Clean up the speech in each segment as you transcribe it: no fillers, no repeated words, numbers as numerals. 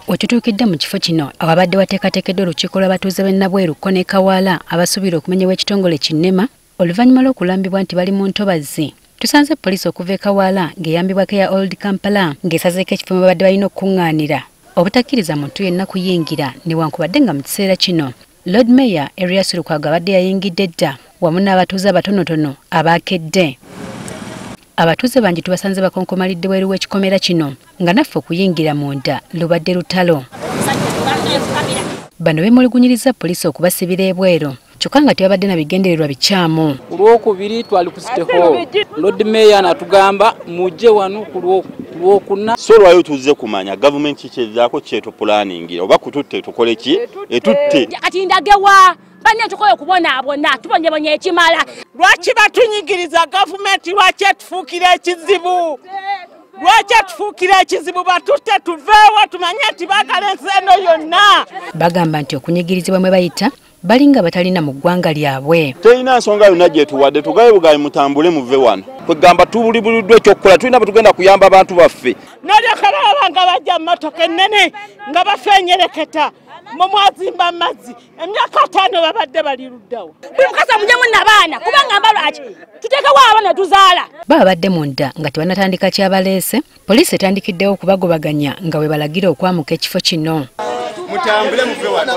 Wetutuukidde mu kifo kino awabadde wateekateekeddwa olukiiko lw'abatuuze b'e Nabweru ne Kawaala abasuubira okumenyebwa ekitongole Kinema oluvannyuma lw'okulambibwa nti bali mu ntobazi. Tusanze poliisi okuva e Kawaala ng'eyambibwako eya Old Kampala ng'esazeeko ekifo mwe babadde balina okukuŋŋaanira obutakkiriza muntu yenna kuyingira newankubadde nga mu kiseera kino Lord Mayor Erias Lukwago abadde yayingidde dda wamu n'abatuuze abatonotono abaakedde. Abatuuze bangi tubasanze bakonkomalidde weeru w'ekikomera kino nga naffe okuyingira munda lubadde lutalo. Bano beemulugunyiriza poliisi okubasibira ebweru kyokka nga tebabadde na bigendererwa bikyamu. Ku lwokubiri twali ku City Hall. Lord Mayor n'atugamba mujje wano ku lwokuna. So lwayo tuze kumanya gavumenti kyezzaako kyeto planning oba kututte tukole ki etutte. Kati ndagewa bane tukoye kubonaabona tubonyebonye ekimala. Lwaki batunyigiriza gavumenti lwaki etufuukira ekizibu? Lwaki etufuukira ekizibu batutte tuveewo tumanye nti baagala ensi eno yonna. Bagamba nti okunyigirizibwa mwe bayita balinga batalina mu ggwanga lyabwe. Teyina nsonga yonna gye tuwadde tugaye bugaye mutambule muve wano. Kwegamba tubulibuliddwa ekyokukola tulina betugenda kuyamba abantu baffe. Nolyoka balaba nga bajja mu mmotoka ennene nga bafenyereketa mu mwazimba amazzi emyaka 5 babadde bali luddawo. Buli mukasa mujemu n'abaana kubanga mbalwaki tuteekewo abaana tuzaala. Baba badde munda nga tebanatandika kyabaleese poliisi etandikiddewo okubagobaganya nga we balagira okwamuka ekifo kino. Mutambule muve wano.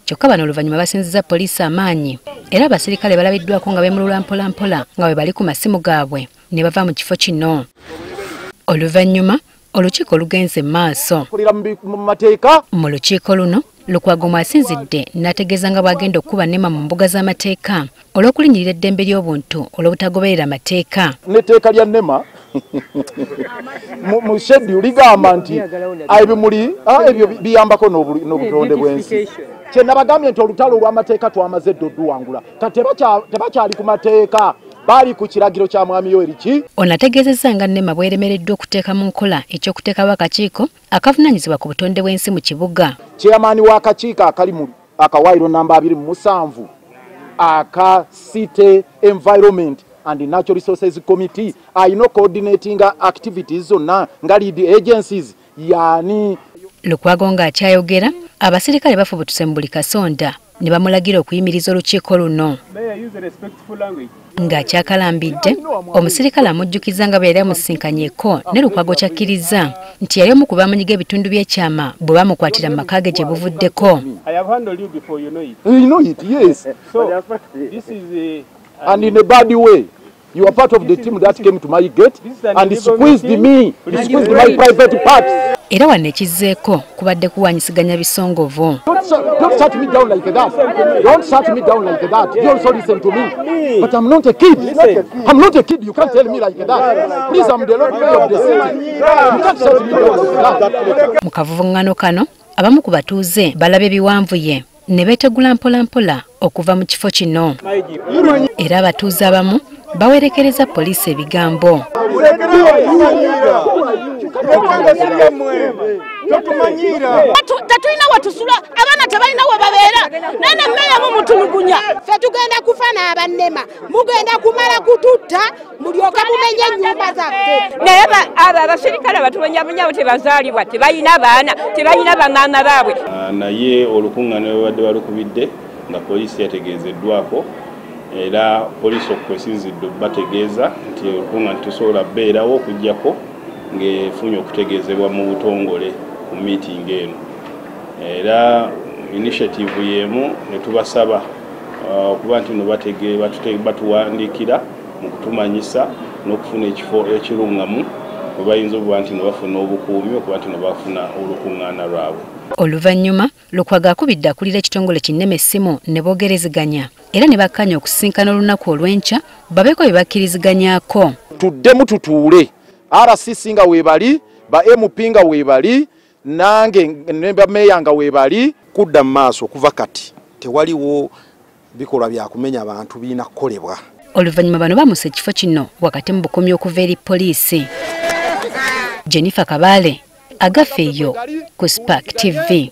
Kyokka bano oluvannyuma basinziza poliisi amaanyi era abasirikale balabiddwako nga beemulula mpolampola nga we bali ku masimu gaabwe ne bava mu kifo kino. Oluvannyuma olukiiko lugenze maaso. Mu lukiiko luno Lukwago mwasinzidde n'ategeeza nga bwagenda okukuba Nema mu mbuga z'amateeka olw'okulinnyirira eddembe ly'obuntu olw'obutagoberera amateeka. N'etteeka lya Nema mu schedule ligamba nti ebimuli ebyo biyambako n'obutonde bw'ensi. Kye nabagambye nti olutalo olw'amateeka twamaze ddo duwangula. Kati tebakyali ku mateeka bali ku kiragiro kya mwami Yoweri ki. Ono ategeezezza nga Nema bweremereddwa okuteeka mu nkola eky'okuteekawo akakiiko akavunaanyizibwa ku butonde bw'ensi mu kibuga. Chairman w'akakiiko akali mu akawaayiro namba 27 aka City Environment and Natural Resources Committee ayina coordinating activities zonna nga lead agencies yani. Lukwago ng'akyayogera abasirikale bafubutuse mu buli kasonda ne bamulagira okuyimiriza olukiiko luno. Ng'akyakalambidde omusirikale amujjukiza nga bwe yali amusinkanyeko ne Lukwago kyakkiriza nti yali omu ku baamunyiga ebitundu by'ekyama bwe bamukwatira mu maka ge gye buvuddeko. And in a bad way. You are part of the team that came to my gate and squeezed me. Squeezed my private parts. Era wano ekizzeeko kubadde kuwanyisiganya bisongovu. Don't shut me down like that. Don't shut me down like that. You also listen to me. But I'm not a kid. I'm not a kid. You can't tell me like that. Please, I'm the Lord Mayor of the city. You can't shut me down like that. Mu kavuvuŋŋano kano abamu ku batuuze balaba ebiwanvuye ne beetegula mpolampola okuva mu kifo kino. Era abatuuze abamu bawerekereza poliisi ebigambo. Tatulina watusula abaana tebalina we babeera nene mmeya mu mutulugunya. Ffe tugenda kufa n'abannema mugenda kumala kututta mulyoka mumenye ennyumba zaffe. Naye abasirikale batubonyabonyawo tebazaalibwa tebalina baana tebalina bamaama baabwe. Naye olukuŋŋaana lwe badde balukubidde nga poliisi yategeezeddwako era poliisi okwesinzidde bategeeza nti olukuŋŋaana tusobola beerawo okuggyako ng'efunye okutegeezebwa mu butongole ku meeting eno. Era initiative y'emu ne tubasaba okuba nti no batuwandiikira mu kutumanyisa n'okufuna ekifo ekirungamu we bayinza okuba nti no bafuna obukuumi okuba nti no bafuna olukuŋŋaana lwabwe. Oluvannyuma Lukwago akubidde akulira ekitongole Kinema essimu ne boogerezeganya era ne bakkanya okusinkana olunaku olw'enkya babeeko bye bakkiriziganyako. Tuddemu tutuule RCC nga weebali ba MP nga weebali nange ne ba Mayor nga weebali kudda mu maaso okuva kati tewaliwo bikolwa bya kumenya abantu biina kukolebwa. Oluvannyuma bano bamusa ekifo kino wakati mu bukomyi okuva eri poliisi. Jennifer Kabale agafeeyo ku Spark TV.